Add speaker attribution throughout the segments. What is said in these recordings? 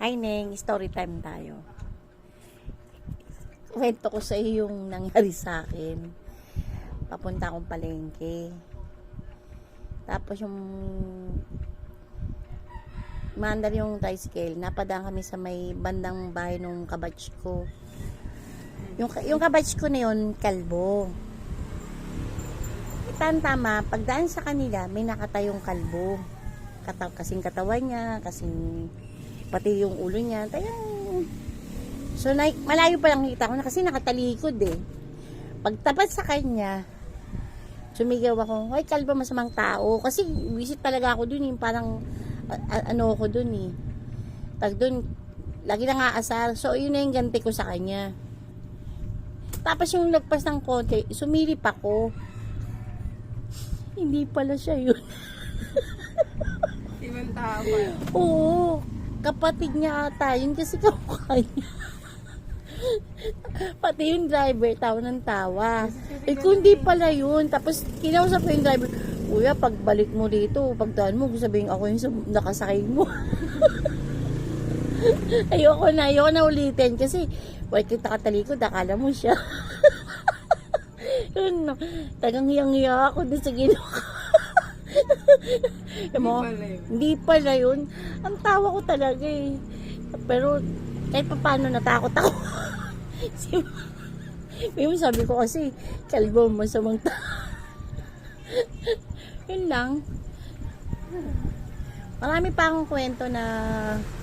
Speaker 1: Hi Neng, story time tayo. Kwento ko sa iyo yung nangyari sa akin. Papunta akong palengke. Tapos yung maandar yung tricycle, napadaan kami sa may bandang bahay nung kabatch ko. Yung kabatch ko na yun, kalbo. Tama, pagdaan sa kanila, may nakatayong kalbo. Kasing katawan niya, kasing pati yung ulo niya. So, malayo pa lang kita ko na kasi nakatalikod eh. Pagtapat sa kanya, sumigaw ako, "Hoy, kalbo, masamang tao." Kasi visit talaga ako dun eh. Parang, ano ako dun eh. Dun, lagi nang aasar. So, yun na yung ganti ko sa kanya. Tapos yung lagpas ng konti, sumilip ako. Hindi pala siya yun.
Speaker 2: Ibang tama.
Speaker 1: Oo. Kapatid niya ata. Yun kasi kamukha niya. Pati yung driver, tawa ng tawa. Eh kung di pala yun. Tapos kinausap ko yung driver, "Kuya, pagbalik mo dito, pagdaan mo, sabihin ako yung nakasakay mo." Ayoko na ulitin kasi wait kita katalikod, akala mo siya. Yun, tagang hiyang-hiya ako doon sa ginawa. Hindi pala yun. Ang tawa ko talaga eh. Pero kahit pa paano natakot ako. May sabi ko kasi, kalbo, masamang tao. Yun lang. Marami pa akong kwento na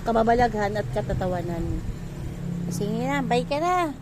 Speaker 1: kababalaghan at katatawanan. Sige na, bye ka na.